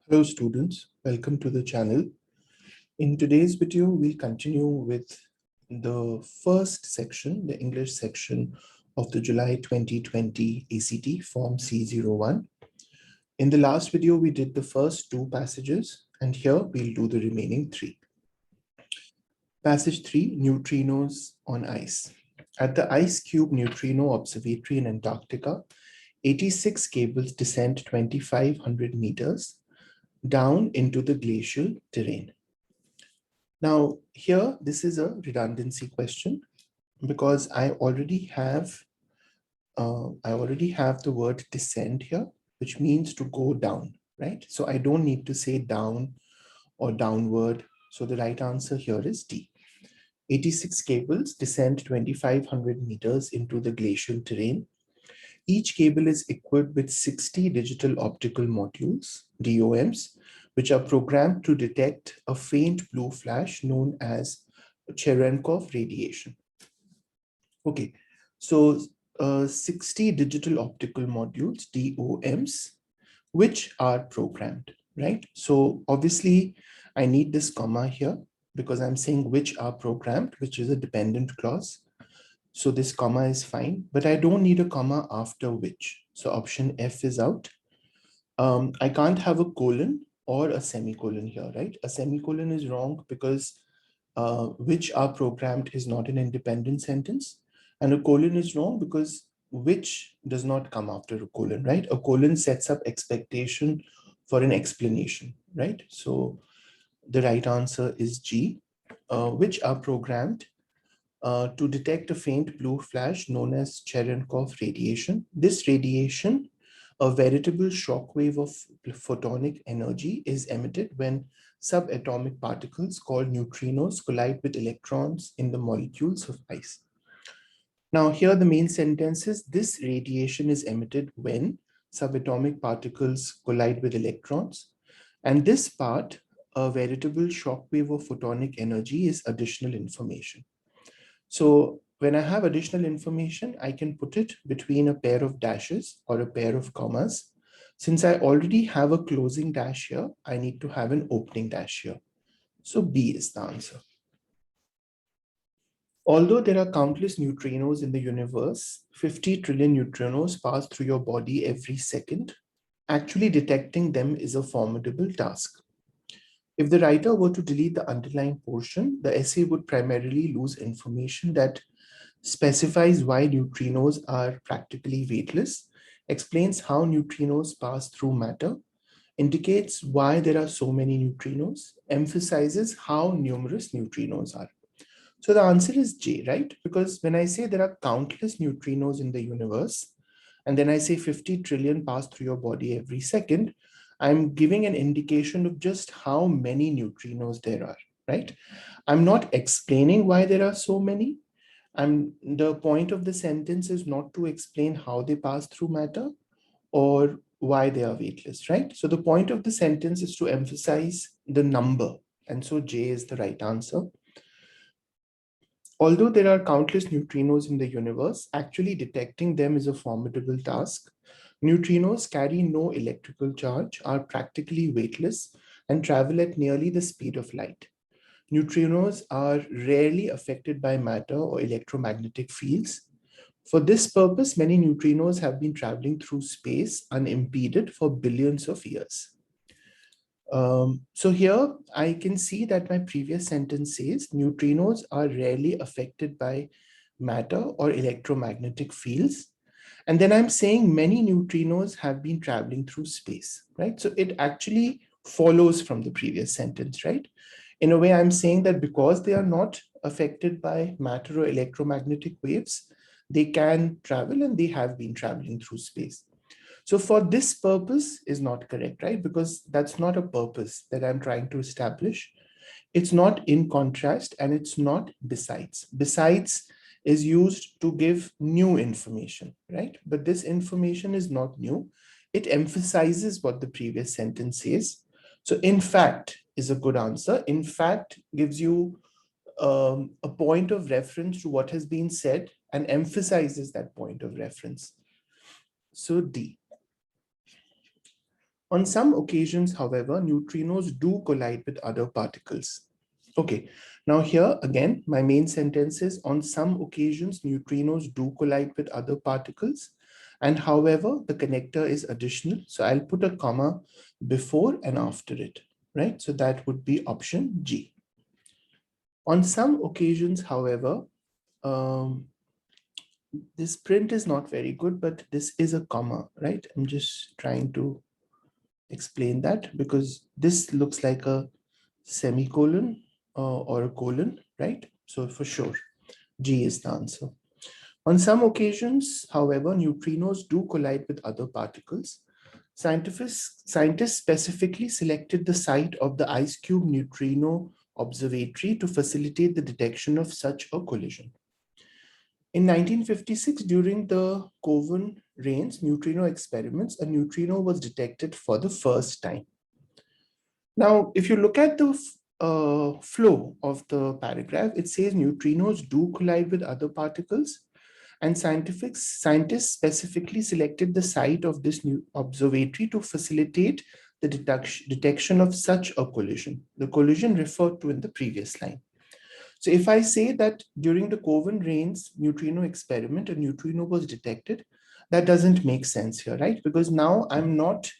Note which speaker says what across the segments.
Speaker 1: Hello students, welcome to the channel. In today's video, we'll continue with the first section, the English section of the July 2020 ACT Form C01. In the last video, we did the first two passages, and here we'll do the remaining three. Passage 3, Neutrinos on Ice. At the Ice Cube Neutrino Observatory in Antarctica, 86 cables descend 2,500 meters down into the glacial terrain. Now here, this is a redundancy question because I already have the word descend here, which means to go down, right? So I don't need to say down or downward. So the right answer here is D. 86 cables descend 2,500 meters into the glacial terrain. Each cable is equipped with 60 digital optical modules, DOMs, which are programmed to detect a faint blue flash known as Cherenkov radiation. Okay, so 60 digital optical modules, DOMs, which are programmed, right? So obviously, I need this comma here because I'm saying which are programmed, which is a dependent clause. So this comma is fine, but I don't need a comma after which. So option F is out. I can't have a colon or a semicolon here, right? A semicolon is wrong because which are programmed is not an independent sentence. And a colon is wrong because which does not come after a colon, right? A colon sets up expectation for an explanation, right? So the right answer is G, which are programmed to detect a faint blue flash known as Cherenkov radiation. This radiation, a veritable shock wave of photonic energy, is emitted when subatomic particles called neutrinos collide with electrons in the molecules of ice. Now here the main sentence is this radiation is emitted when subatomic particles collide with electrons. And this part, a veritable shock wave of photonic energy, is additional information. So when I have additional information, I can put it between a pair of dashes or a pair of commas. Since I already have a closing dash here, I need to have an opening dash here. So B is the answer. Although there are countless neutrinos in the universe, 50 trillion neutrinos pass through your body every second. Actually detecting them is a formidable task. If the writer were to delete the underlined portion, the essay would primarily lose information that specifies why neutrinos are practically weightless, explains how neutrinos pass through matter, indicates why there are so many neutrinos, emphasizes how numerous neutrinos are. So the answer is J, right? Because when I say there are countless neutrinos in the universe, and then I say 50 trillion pass through your body every second, I'm giving an indication of just how many neutrinos there are, right? I'm not explaining why there are so many. The point of the sentence is not to explain how they pass through matter or why they are weightless, right? So the point of the sentence is to emphasize the number. And so J is the right answer. Although there are countless neutrinos in the universe, actually detecting them is a formidable task. Neutrinos carry no electrical charge, are practically weightless, and travel at nearly the speed of light. Neutrinos are rarely affected by matter or electromagnetic fields. For this purpose, many neutrinos have been traveling through space unimpeded for billions of years. So here I can see that my previous sentence says neutrinos are rarely affected by matter or electromagnetic fields. And then I'm saying many neutrinos have been traveling through space, right? So it actually follows from the previous sentence, right? In a way, I'm saying that because they are not affected by matter or electromagnetic waves, they can travel and they have been traveling through space. So for this purpose is not correct, right? Because that's not a purpose that I'm trying to establish. It's not in contrast and it's not besides. Besides is used to give new information, right? But this information is not new. It emphasizes what the previous sentence says. So in fact is a good answer. In fact gives you a point of reference to what has been said and emphasizes that point of reference. So D. On some occasions, however, neutrinos do collide with other particles. Okay, now here again, my main sentence is on some occasions, neutrinos do collide with other particles. And however, the connector is additional. So I'll put a comma before and after it, right? So that would be option G. On some occasions, however, this print is not very good, but this is a comma, right? I'm just trying to explain that because this looks like a semicolon or a colon, right? So for sure, G is the answer. On some occasions, however, neutrinos do collide with other particles. Scientists specifically selected the site of the Ice Cube Neutrino Observatory to facilitate the detection of such a collision. In 1956, during the Coven Rains neutrino experiments, a neutrino was detected for the first time. Now, if you look at the flow of the paragraph, it says neutrinos do collide with other particles, and scientists specifically selected the site of this new observatory to facilitate the detection of such a collision, the collision referred to in the previous line. So if I say that during the Coven Rains neutrino experiment, a neutrino was detected, that doesn't make sense here, right? Because now I'm not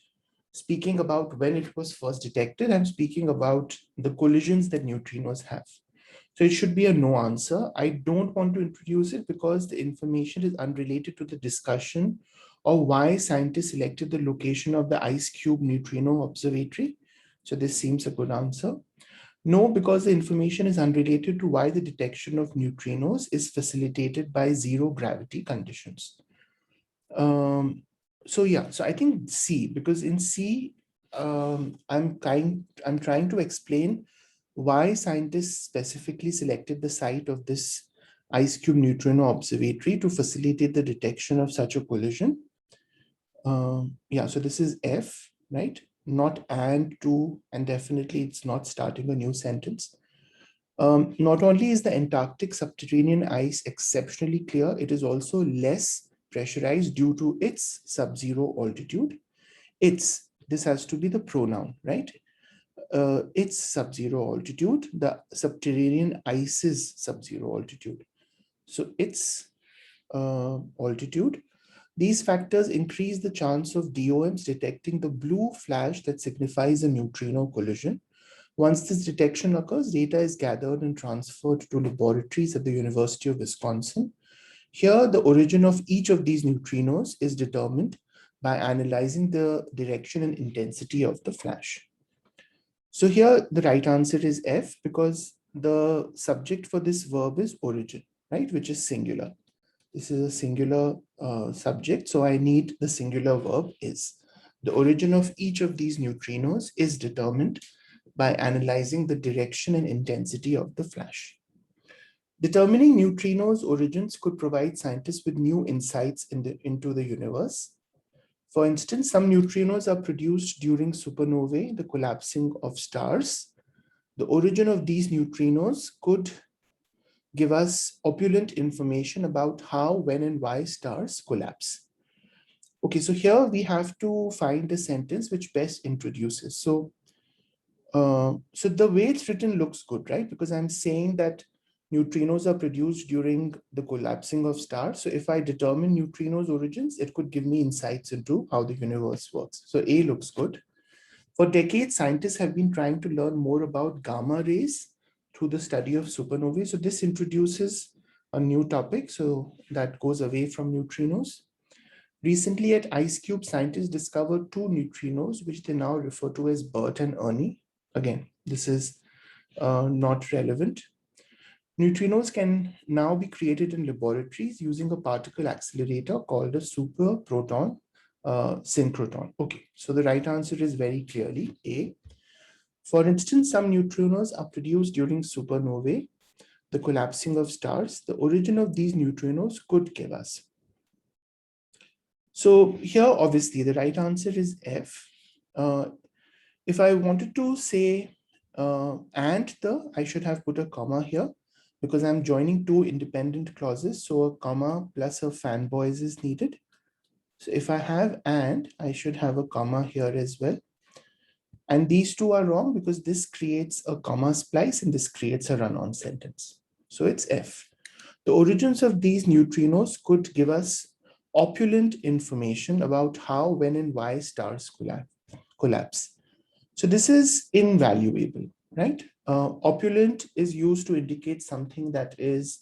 Speaker 1: speaking about when it was first detected, I'm speaking about the collisions that neutrinos have. So it should be a no answer. I don't want to introduce it because the information is unrelated to the discussion of why scientists selected the location of the Ice Cube Neutrino Observatory. So this seems a good answer. No, because the information is unrelated to why the detection of neutrinos is facilitated by zero gravity conditions. So yeah, so I think C, because in C, I'm trying to explain why scientists specifically selected the site of this Ice Cube Neutrino Observatory to facilitate the detection of such a collision. Yeah, so this is F, right? Not and, to, and definitely it's not starting a new sentence. Not only is the Antarctic subterranean ice exceptionally clear, it is also less pressurized due to its sub-zero altitude. This has to be the pronoun, right? Its sub-zero altitude, the subterranean ice's sub-zero altitude. So its altitude. These factors increase the chance of DOMs detecting the blue flash that signifies a neutrino collision. Once this detection occurs, data is gathered and transferred to laboratories at the University of Wisconsin. Here, the origin of each of these neutrinos is determined by analyzing the direction and intensity of the flash. So here, the right answer is F because the subject for this verb is origin, right, which is singular. This is a singular subject, so I need the singular verb is. The origin of each of these neutrinos is determined by analyzing the direction and intensity of the flash. Determining neutrinos' origins could provide scientists with new insights into the universe. For instance, some neutrinos are produced during supernovae, the collapsing of stars. The origin of these neutrinos could give us opulent information about how, when, and why stars collapse. Okay, so here we have to find a sentence which best introduces. So the way it's written looks good, right? Because I'm saying that neutrinos are produced during the collapsing of stars. So if I determine neutrinos' origins, it could give me insights into how the universe works. So A looks good. For decades, scientists have been trying to learn more about gamma rays through the study of supernovae. So this introduces a new topic. So that goes away from neutrinos. Recently at IceCube, scientists discovered two neutrinos, which they now refer to as Bert and Ernie. Again, this is not relevant. Neutrinos can now be created in laboratories using a particle accelerator called a super proton synchrotron. Okay, so the right answer is very clearly A. For instance, some neutrinos are produced during supernovae, the collapsing of stars. The origin of these neutrinos could give us. So here, obviously, the right answer is F. If I wanted to say I should have put a comma here because I'm joining two independent clauses. So a comma plus a fanboys is needed. So if I have and, I should have a comma here as well. And these two are wrong because this creates a comma splice and this creates a run-on sentence. So it's F. The origins of these neutrinos could give us opulent information about how, when, and why stars collapse. So this is invaluable, right? Opulent is used to indicate something that is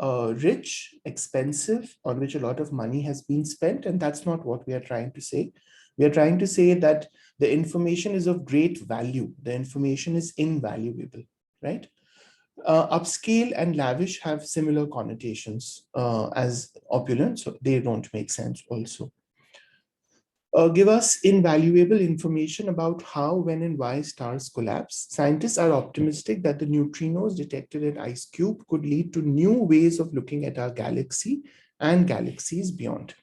Speaker 1: rich, expensive, on which a lot of money has been spent. And that's not what we are trying to say. We are trying to say that the information is of great value. The information is invaluable, right? Upscale and lavish have similar connotations as opulent, so they don't make sense also. Give us invaluable information about how, when, and why stars collapse. Scientists are optimistic that the neutrinos detected at Ice Cube could lead to new ways of looking at our galaxy and galaxies beyond.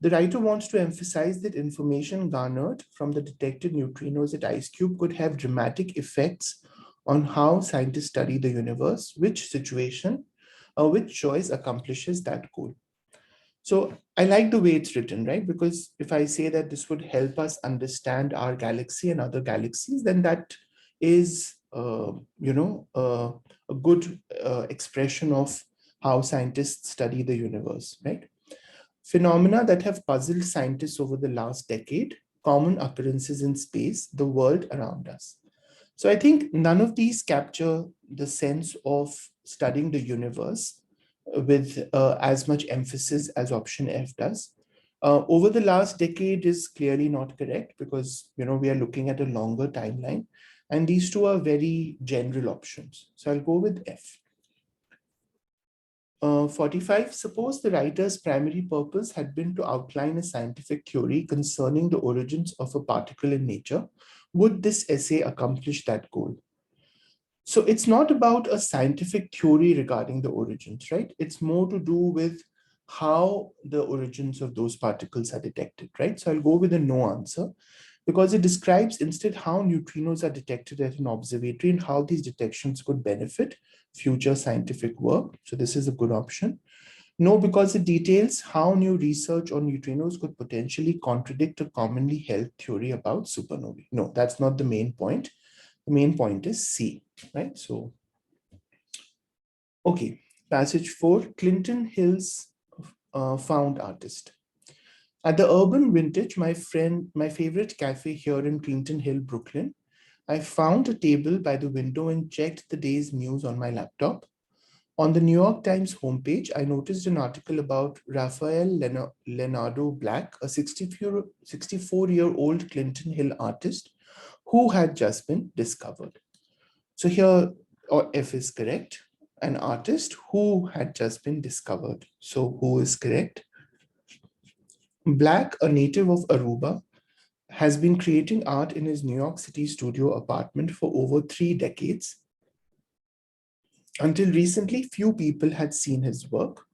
Speaker 1: The writer wants to emphasize that information garnered from the detected neutrinos at Ice Cube could have dramatic effects on how scientists study the universe, which choice accomplishes that goal. So I like the way it's written, right? Because if I say that this would help us understand our galaxy and other galaxies, then that is, a good expression of how scientists study the universe, right? Phenomena that have puzzled scientists over the last decade, common occurrences in space, the world around us. So I think none of these capture the sense of studying the universe with as much emphasis as option F does. Over the last decade is clearly not correct because we are looking at a longer timeline, and these two are very general options. So I'll go with F. 45, suppose the writer's primary purpose had been to outline a scientific theory concerning the origins of a particle in nature. Would this essay accomplish that goal? So it's not about a scientific theory regarding the origins, right? It's more to do with how the origins of those particles are detected, right? So I'll go with a no answer because it describes instead how neutrinos are detected at an observatory and how these detections could benefit future scientific work. So this is a good option. No, because it details how new research on neutrinos could potentially contradict a commonly held theory about supernovae. No, that's not the main point. The main point is C, right? So, okay, passage 4, Clinton Hill's found artist. At the Urban Vintage, my favorite cafe here in Clinton Hill, Brooklyn, I found a table by the window and checked the day's news on my laptop. On the New York Times homepage, I noticed an article about Raphael Leonardo Black, a 64-year-old Clinton Hill artist who had just been discovered. So here, or F is correct, an artist who had just been discovered. So who is correct? Black, a native of Aruba, has been creating art in his New York City studio apartment for over 3 decades. Until recently, few people had seen his work.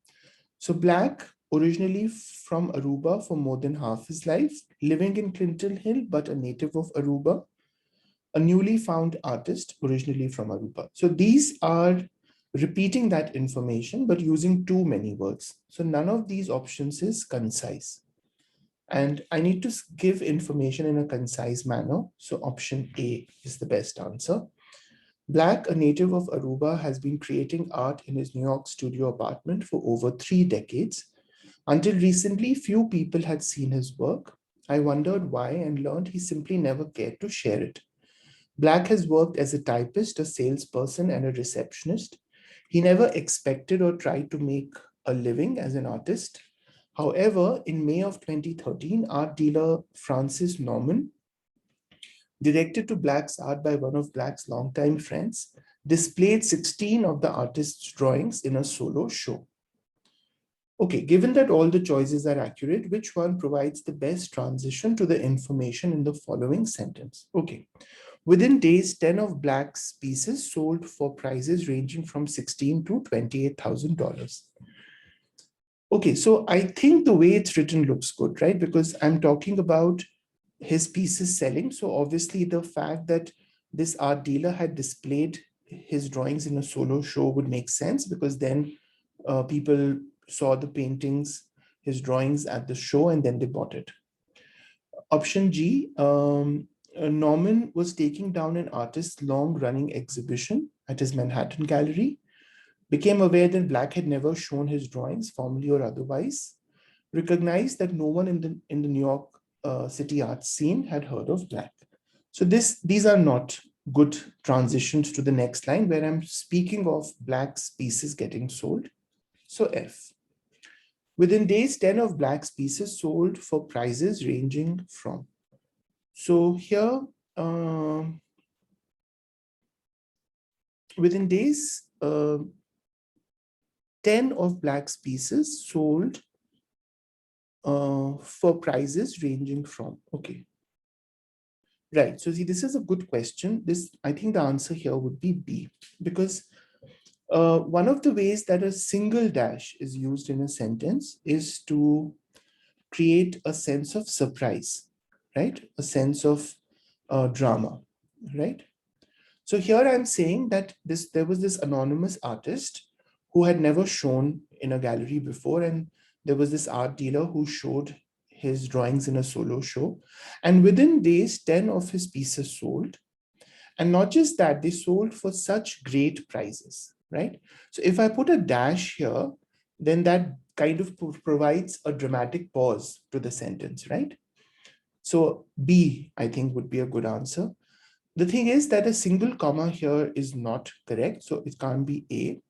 Speaker 1: So Black, originally from Aruba for more than half his life, living in Clinton Hill, but a native of Aruba, a newly found artist originally from Aruba. So these are repeating that information, but using too many words. So none of these options is concise. And I need to give information in a concise manner. So option A is the best answer. Black, a native of Aruba, has been creating art in his New York studio apartment for over 3 decades. Until recently, few people had seen his work. I wondered why and learned he simply never cared to share it. Black has worked as a typist, a salesperson, and a receptionist. He never expected or tried to make a living as an artist. However, in May of 2013, art dealer Francis Norman, directed to Black's art by one of Black's longtime friends, displayed 16 of the artist's drawings in a solo show. Okay, given that all the choices are accurate, which one provides the best transition to the information in the following sentence? Okay, within days, 10 of Black's pieces sold for prices ranging from $16,000 to $28,000. Okay, so I think the way it's written looks good, right? Because I'm talking about his pieces selling. So obviously the fact that this art dealer had displayed his drawings in a solo show would make sense because then people saw the paintings, his drawings at the show and then they bought it. Option G, Norman was taking down an artist's long-running exhibition at his Manhattan gallery, became aware that Black had never shown his drawings, formally or otherwise, recognized that no one in the New York City art scene had heard of Black. So these are not good transitions to the next line where I'm speaking of Black's pieces getting sold. So F. Within days, 10 of Black's pieces sold for prices ranging from. So here, within days, 10 of Black's pieces sold for prices ranging from. Okay. Right. So see, this is a good question. I think the answer here would be B, because one of the ways that a single dash is used in a sentence is to create a sense of surprise, right? A sense of drama, right? So here I'm saying that there was this anonymous artist who had never shown in a gallery before, and there was this art dealer who showed his drawings in a solo show. And within days, 10 of his pieces sold. And not just that, they sold for such great prices, right? So if I put a dash here, then that kind of provides a dramatic pause to the sentence, right? So B, I think, would be a good answer. The thing is that a single comma here is not correct, so it can't be A.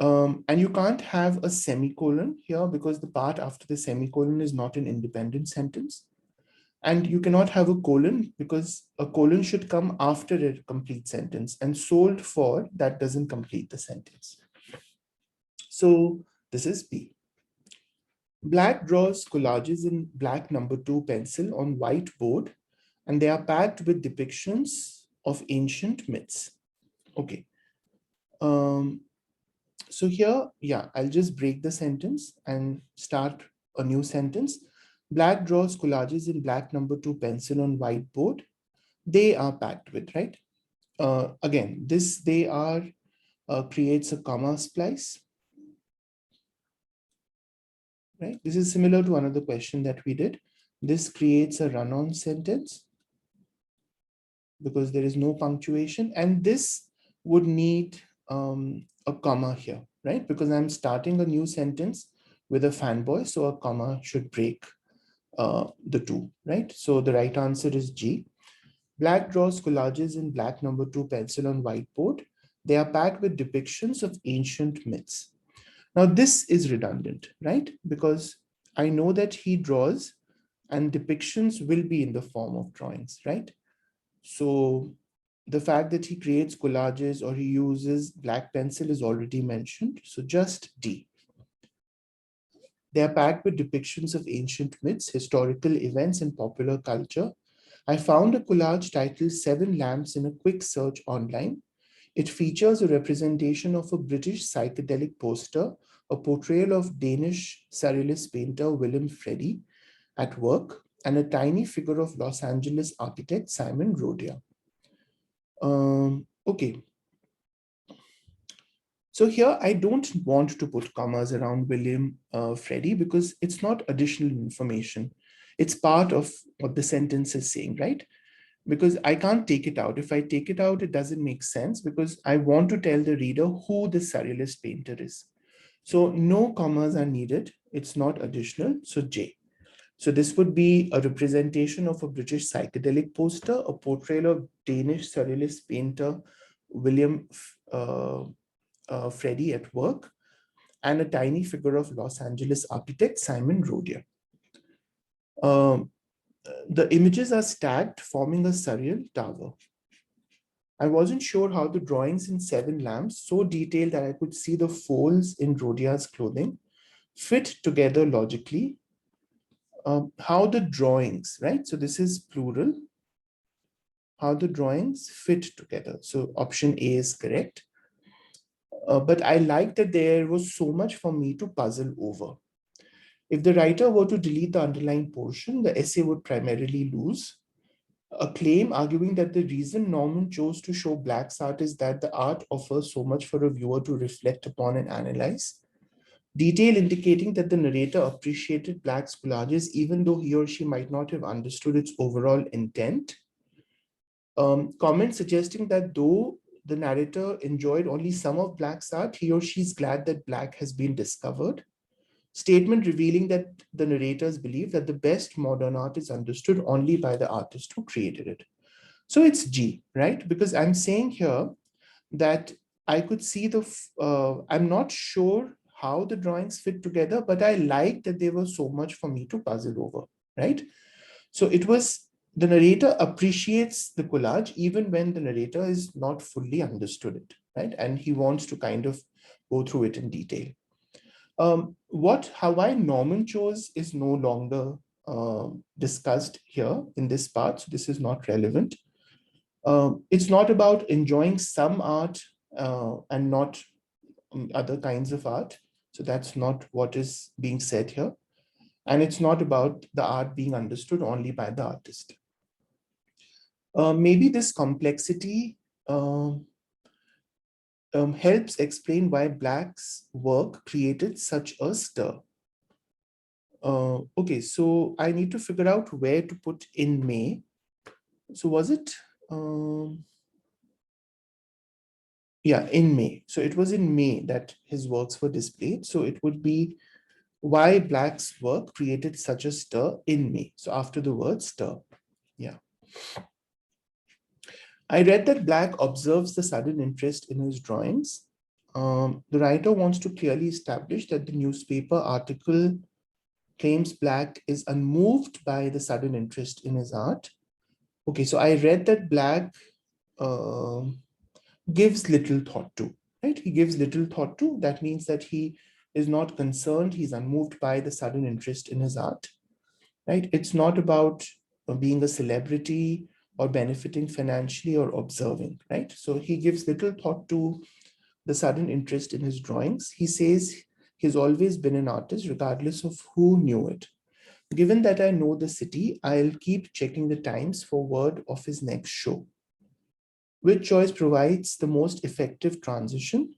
Speaker 1: And you can't have a semicolon here because the part after the semicolon is not an independent sentence. And you cannot have a colon because a colon should come after a complete sentence, and sold for, that doesn't complete the sentence. So this is B. Black draws collages in black #2 pencil on white board, and they are packed with depictions of ancient myths. Okay. So here, yeah, I'll just break the sentence and start a new sentence. Black draws collages in black #2 pencil on whiteboard. They are packed with, right? Again, this they are creates a comma splice, right? This is similar to another question that we did. This creates a run-on sentence because there is no punctuation, and this would need a comma here, right? Because I'm starting a new sentence with a fanboy, so a comma should break the two, right? So the right answer is G. Black draws collages in black #2 pencil on whiteboard. They are packed with depictions of ancient myths. Now this is redundant, right? Because I know that he draws and depictions will be in the form of drawings, right? So the fact that he creates collages or he uses black pencil is already mentioned. So just D. They are packed with depictions of ancient myths, historical events, and popular culture. I found a collage titled 7 Lamps in a quick search online. It features a representation of a British psychedelic poster, a portrayal of Danish surrealist painter William Freddy at work, and a tiny figure of Los Angeles architect Simon Rodia. Okay. So here I don't want to put commas around William Freddy because it's not additional information. It's part of what the sentence is saying, right? Because I can't take it out. If I take it out, it doesn't make sense because I want to tell the reader who the surrealist painter is. So no commas are needed. It's not additional. So J. So this would be a representation of a British psychedelic poster, a portrayal of Danish surrealist painter William Freddy at work, and a tiny figure of Los Angeles architect Simon Rodia. The images are stacked, forming a surreal tower. I wasn't sure how the drawings in 7 lamps, so detailed that I could see the folds in Rodia's clothing, fit together logically. How the drawings, right? So this is plural. How the drawings fit together. So option A is correct. But I like that there was so much for me to puzzle over. If the writer were to delete the underlying portion, the essay would primarily lose. A claim arguing that the reason Norman chose to show Black's art is that the art offers so much for a viewer to reflect upon and analyze. Detail indicating that the narrator appreciated Black's collages, even though he or she might not have understood its overall intent. Comment suggesting that though the narrator enjoyed only some of Black's art, he or she is glad that Black has been discovered. Statement revealing that the narrators believe that the best modern art is understood only by the artist who created it. So it's G, right? Because I'm saying here that I could see I'm not sure how the drawings fit together, but I like that there was so much for me to puzzle over, right? So it was the narrator appreciates the collage even when the narrator is not fully understood it, right? And he wants to kind of go through it in detail. Why Norman chose is no longer discussed here in this part, so this is not relevant. It's not about enjoying some art and not other kinds of art. So that's not what is being said here. And it's not about the art being understood only by the artist. Maybe this complexity helps explain why Black's work created such a stir. Okay, so I need to figure out where to put in May. So was it? Yeah, in May. So it was in May that his works were displayed. So it would be why Black's work created such a stir in May. So after the word stir. Yeah. I read that Black observes the sudden interest in his drawings. The writer wants to clearly establish that the newspaper article claims Black is unmoved by the sudden interest in his art. Okay, so I read that Black gives little thought to, right? He gives little thought to. That means that he is not concerned. He's unmoved by the sudden interest in his art, right? It's not about being a celebrity or benefiting financially or observing, right? So he gives little thought to the sudden interest in his drawings. He says he's always been an artist regardless of who knew it. Given that I know the city, I'll keep checking the times for word of his next show. Which choice provides the most effective transition?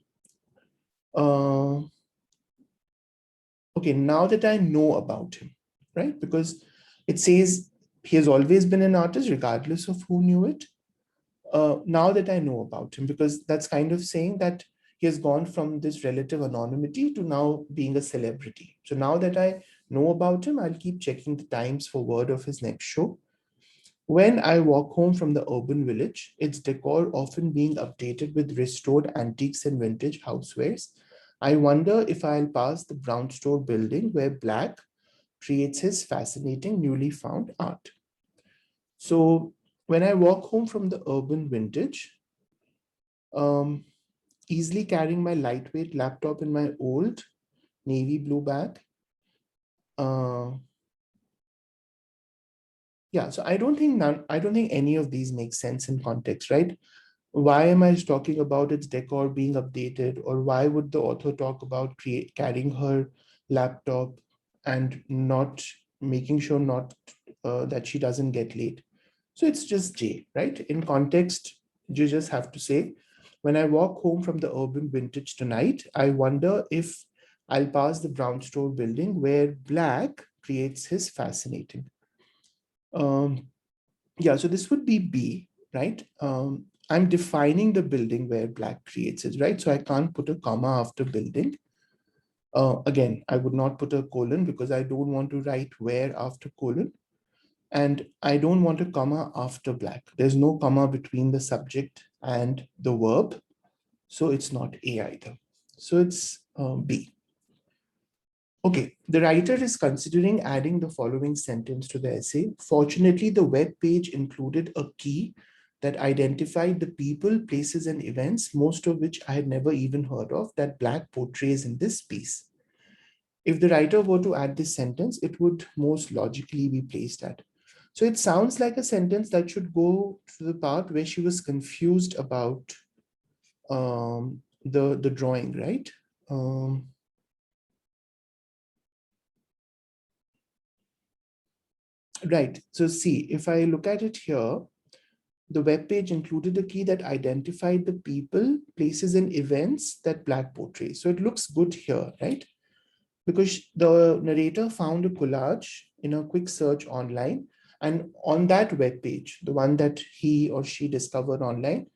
Speaker 1: Okay, now that I know about him, right? Because it says he has always been an artist regardless of who knew it. Now that I know about him, because that's kind of saying that he has gone from this relative anonymity to now being a celebrity. So now that I know about him, I'll keep checking the times for word of his next show. When I walk home from the urban village, its decor often being updated with restored antiques and vintage housewares, I wonder if I'll pass the brown store building where Black creates his fascinating newly found art. So when I walk home from the urban vintage, easily carrying my lightweight laptop in my old navy blue bag. Yeah, so I don't think any of these make sense in context, right? Why am I talking about its decor being updated, or why would the author talk about carrying her laptop and not making sure not that she doesn't get late? So it's just J, right? In context, you just have to say, when I walk home from the urban vintage tonight, I wonder if I'll pass the brown store building where Black creates his fascinating. Yeah, so this would be B, right? I'm defining the building where Black creates it, right? So I can't put a comma after building. Again, I would not put a colon because I don't want to write where after colon. And I don't want a comma after Black. There's no comma between the subject and the verb. So it's not A either. So it's B. Okay, the writer is considering adding the following sentence to the essay. Fortunately, the web page included a key that identified the people, places, and events, most of which I had never even heard of, that Black portrays in this piece. If the writer were to add this sentence, it would most logically be placed at. So it sounds like a sentence that should go to the part where she was confused about the drawing, right? Right. So see, if I look at it here, the web page included a key that identified the people, places, and events that Black portrays. So it looks good here, right? because the narrator found a collage in a quick search online. And on that web page, the one that he or she discovered online,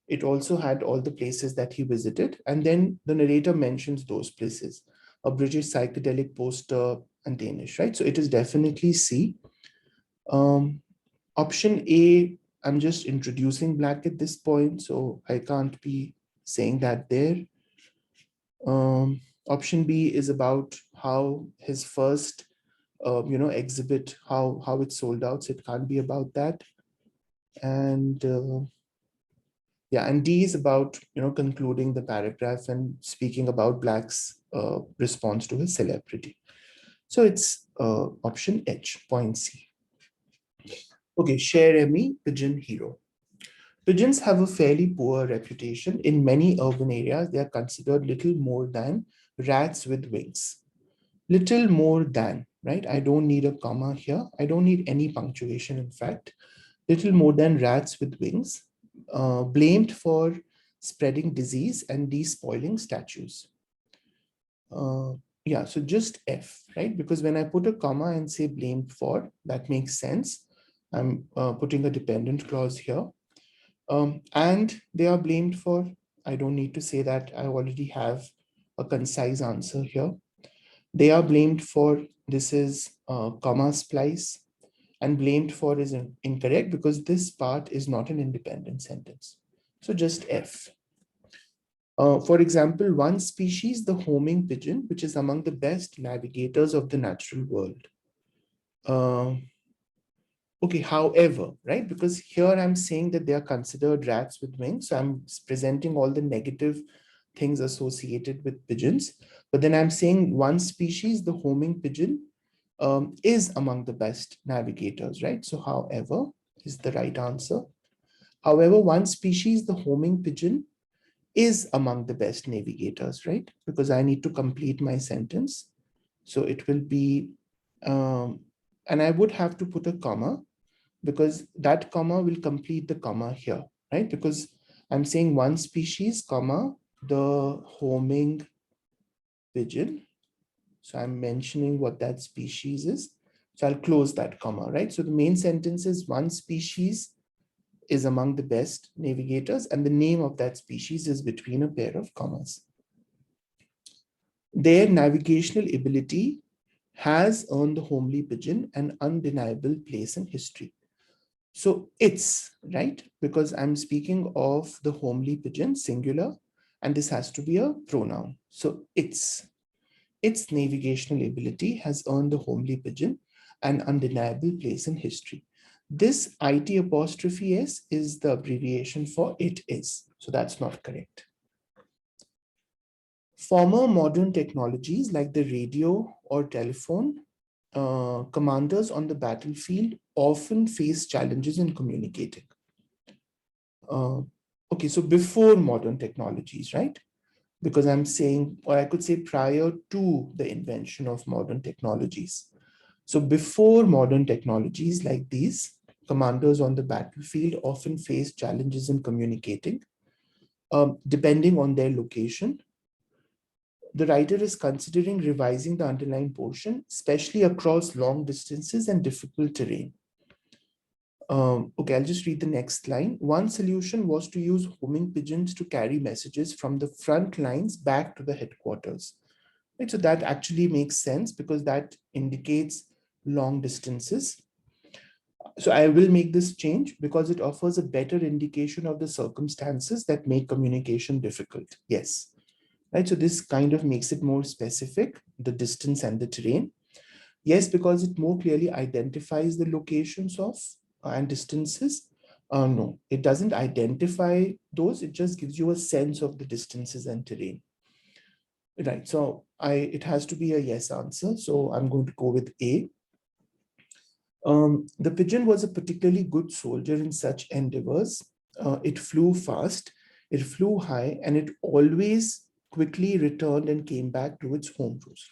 Speaker 1: it also had all the places that he visited. And then the narrator mentions those places, a British psychedelic poster and Danish, right? So it is definitely C. Option A, I'm just introducing Black at this point, so I can't be saying that there. Option B is about how his first, exhibit, how it sold out. So it can't be about that. And yeah, and D is about, concluding the paragraph and speaking about Black's response to his celebrity. So it's option H, point C. Okay, Cher Ami, pigeon hero. Pigeons have a fairly poor reputation. In many urban areas, they are considered little more than rats with wings. Little more than, right? I don't need a comma here. I don't need any punctuation, in fact. Little more than rats with wings, blamed for spreading disease and despoiling statues. Yeah, so just F, right? Because when I put a comma and say blamed for, that makes sense. I'm putting a dependent clause here. And they are blamed for, I don't need to say that. I already have a concise answer here. They are blamed for, this is comma splice, and blamed for is incorrect because this part is not an independent sentence. So just F. For example, one species, the homing pigeon, which is among the best navigators of the natural world. Okay, however, right, because here I'm saying that they are considered rats with wings. So I'm presenting all the negative things associated with pigeons. But then I'm saying one species, the homing pigeon, is among the best navigators, right? So however is the right answer. However, one species, the homing pigeon, is among the best navigators, right? Because I need to complete my sentence. So it will be, and I would have to put a comma because that comma will complete the comma here, right? Because I'm saying one species, comma, the homing pigeon. So I'm mentioning what that species is. So I'll close that comma, right? So the main sentence is one species is among the best navigators and the name of that species is between a pair of commas. Their navigational ability has earned the homely pigeon an undeniable place in history. So it's, right? Because I'm speaking of the homely pigeon, singular, and this has to be a pronoun. So its navigational ability has earned the homely pigeon an undeniable place in history. This IT apostrophe S is the abbreviation for it is. So that's not correct. Former modern technologies like the radio or telephone, commanders on the battlefield often face challenges in communicating. Okay, so before modern technologies, right? Because I'm saying, or I could say prior to the invention of modern technologies. So before modern technologies like these, commanders on the battlefield often face challenges in communicating, depending on their location. The writer is considering revising the underlying portion, especially across long distances and difficult terrain. Okay, I'll just read the next line. One solution was to use homing pigeons to carry messages from the front lines back to the headquarters. Right, so that actually makes sense because that indicates long distances. So I will make this change because it offers a better indication of the circumstances that make communication difficult. Yes. Right, so this kind of makes it more specific, the distance and the terrain. Yes, because it more clearly identifies the locations of and distances. No, it doesn't identify those. It just gives you a sense of the distances and terrain. Right, so it has to be a yes answer. So I'm going to go with A. The pigeon was a particularly good soldier in such endeavors. It flew fast, it flew high, and it always quickly returned and came back to its home roost.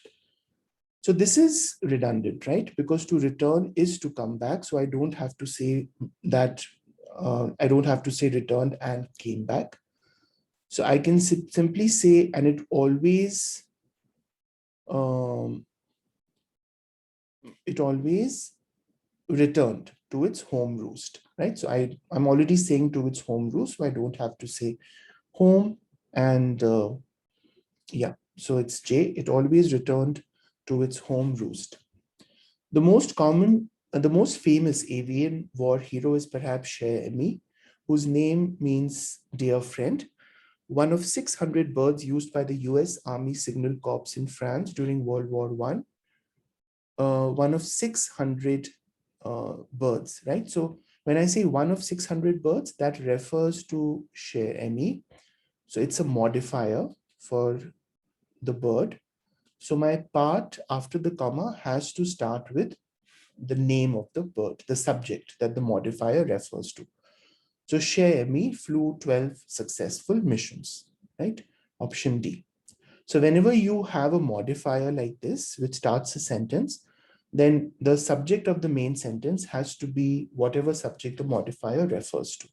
Speaker 1: So this is redundant, right? Because to return is to come back. So I don't have to say that, I don't have to say returned and came back. So I can simply say, and it always um, it always returned to its home roost, right? So I'm already saying to its home roost, so I don't have to say home. And yeah, so it's J, it always returned to its home roost. The most common, the most famous avian war hero is perhaps Cher Ami, whose name means dear friend, one of 600 birds used by the US Army Signal Corps in France during World War I. One of 600 birds, right? So when I say one of 600 birds, that refers to Cher Ami. So it's a modifier for the bird. So my part after the comma has to start with the name of the bird, the subject that the modifier refers to. So Cher Ami flew 12 successful missions, right? Option D. So whenever you have a modifier like this, which starts a sentence, then the subject of the main sentence has to be whatever subject the modifier refers to.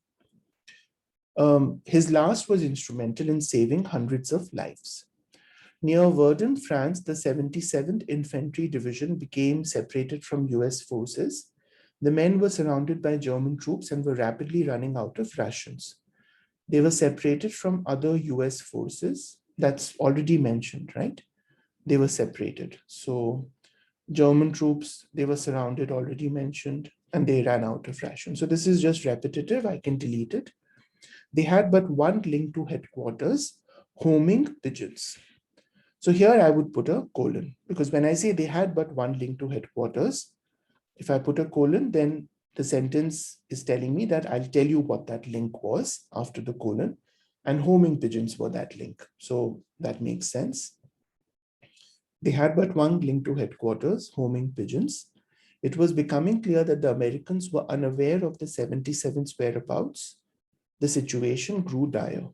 Speaker 1: His last was instrumental in saving hundreds of lives. Near Verdun, France, the 77th Infantry Division became separated from US forces. The men were surrounded by German troops and were rapidly running out of rations. They were separated from other US forces. That's already mentioned, right? They were separated. So German troops, they were surrounded, already mentioned, and they ran out of rations. So this is just repetitive. I can delete it. They had but one link to headquarters, homing pigeons. So here I would put a colon, because when I say they had but one link to headquarters, if I put a colon, then the sentence is telling me that I'll tell you what that link was after the colon, and homing pigeons were that link. So that makes sense. They had but one link to headquarters, homing pigeons. It was becoming clear that the Americans were unaware of the 77's whereabouts. The situation grew dire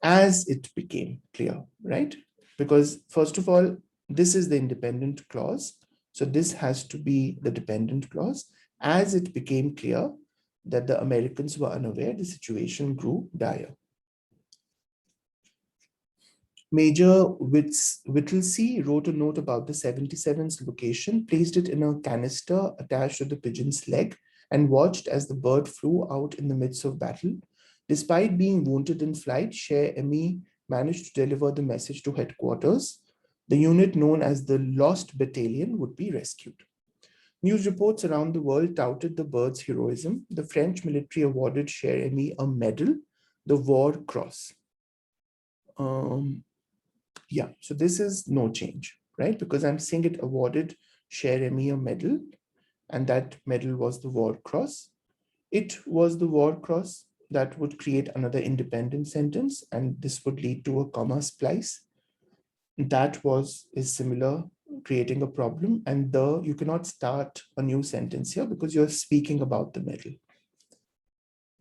Speaker 1: as it became clear, right? Because first of all, this is the independent clause. So this has to be the dependent clause. As it became clear that the Americans were unaware, the situation grew dire. Major Whittlesey wrote a note about the 77's location, placed it in a canister attached to the pigeon's leg, and watched as the bird flew out in the midst of battle. Despite being wounded in flight, Cher Ami managed to deliver the message to headquarters. The unit known as the Lost Battalion would be rescued. News reports around the world touted the bird's heroism. The French military awarded Cher Ami a medal, the War Cross. Yeah, so this is no change, right? Because I'm saying it awarded Cher Ami a medal, and that medal was the War Cross. It was the War Cross that would create another independent sentence, and this would lead to a comma splice. That is similar, creating a problem, and you cannot start a new sentence here because you're speaking about the medal.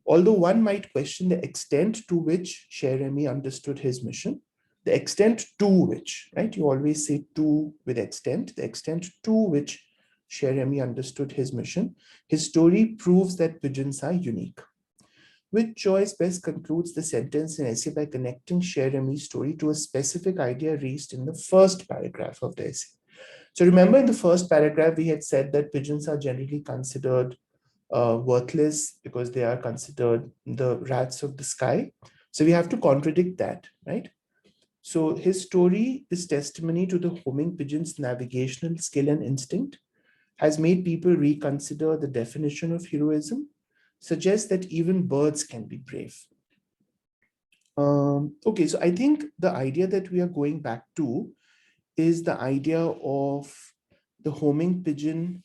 Speaker 1: Although one might question the extent to which Cher Ami understood his mission, the extent to which, right? You always say to with extent, the extent to which Cher Ami understood his mission, his story proves that pigeons are unique. Which choice best concludes the sentence in essay by connecting Cher Ami's story to a specific idea raised in the first paragraph of the essay? So remember in the first paragraph, we had said that pigeons are generally considered worthless because they are considered the rats of the sky. So we have to contradict that, right? So his story is testimony to the homing pigeon's navigational skill and instinct, has made people reconsider the definition of heroism, suggests that even birds can be brave. Okay, so I think the idea that we are going back to is the idea of the homing pigeon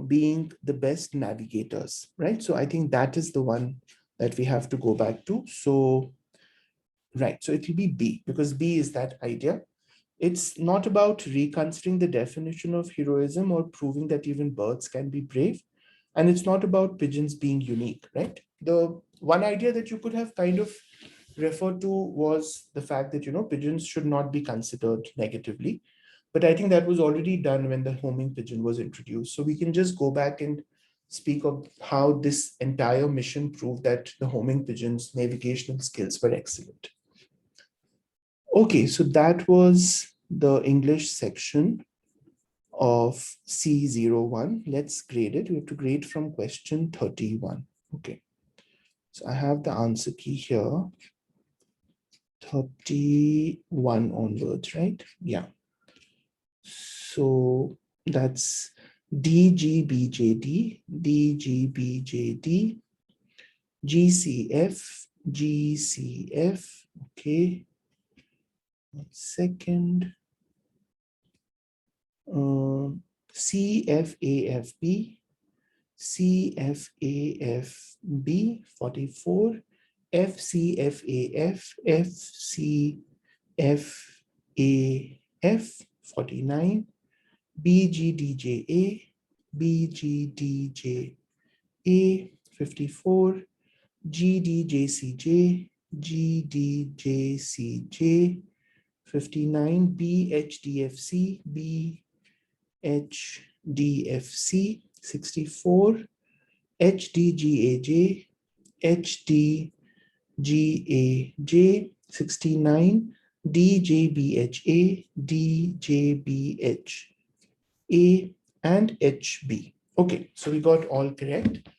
Speaker 1: being the best navigators, right? So I think that is the one that we have to go back to. So, right, so it will be B, because B is that idea. It's not about reconsidering the definition of heroism or proving that even birds can be brave. And it's not about pigeons being unique, right? The one idea that you could have kind of referred to was the fact that, pigeons should not be considered negatively. But I think that was already done when the homing pigeon was introduced. So we can just go back and speak of how this entire mission proved that the homing pigeon's navigational skills were excellent. Okay, so that was the English section of C01. Let's grade it. We have to grade from question 31. Okay. So I have the answer key here. 31 onwards, right? Yeah. So that's DGBJD, DGBJD, GCF, GCF. Okay. 1 second. CFAFB, CFAFB 44, FCFAF, FCFAF 49, BGDJA, BGDJA 54, GDJCJ, GDJCJ 59, BHDFC, BHDFC 64, HDGAJ, HDGAJ 69, DJBHA, DJBHA, and HB. Okay, so we got all correct.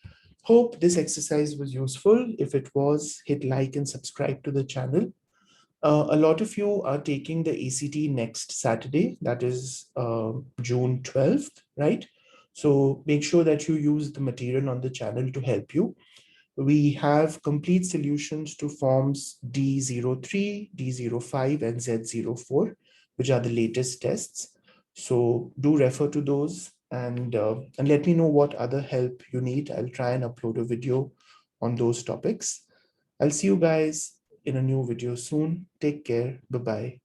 Speaker 1: Hope this exercise was useful. If it was, hit like and subscribe to the channel. A lot of you are taking the ACT next Saturday, that is June 12th, right? So make sure that you use the material on the channel to help you. We have complete solutions to forms D03, D05, and Z04, which are the latest tests. So do refer to those and let me know what other help you need. I'll try and upload a video on those topics. I'll see you guys in a new video soon. Take care. Bye-bye.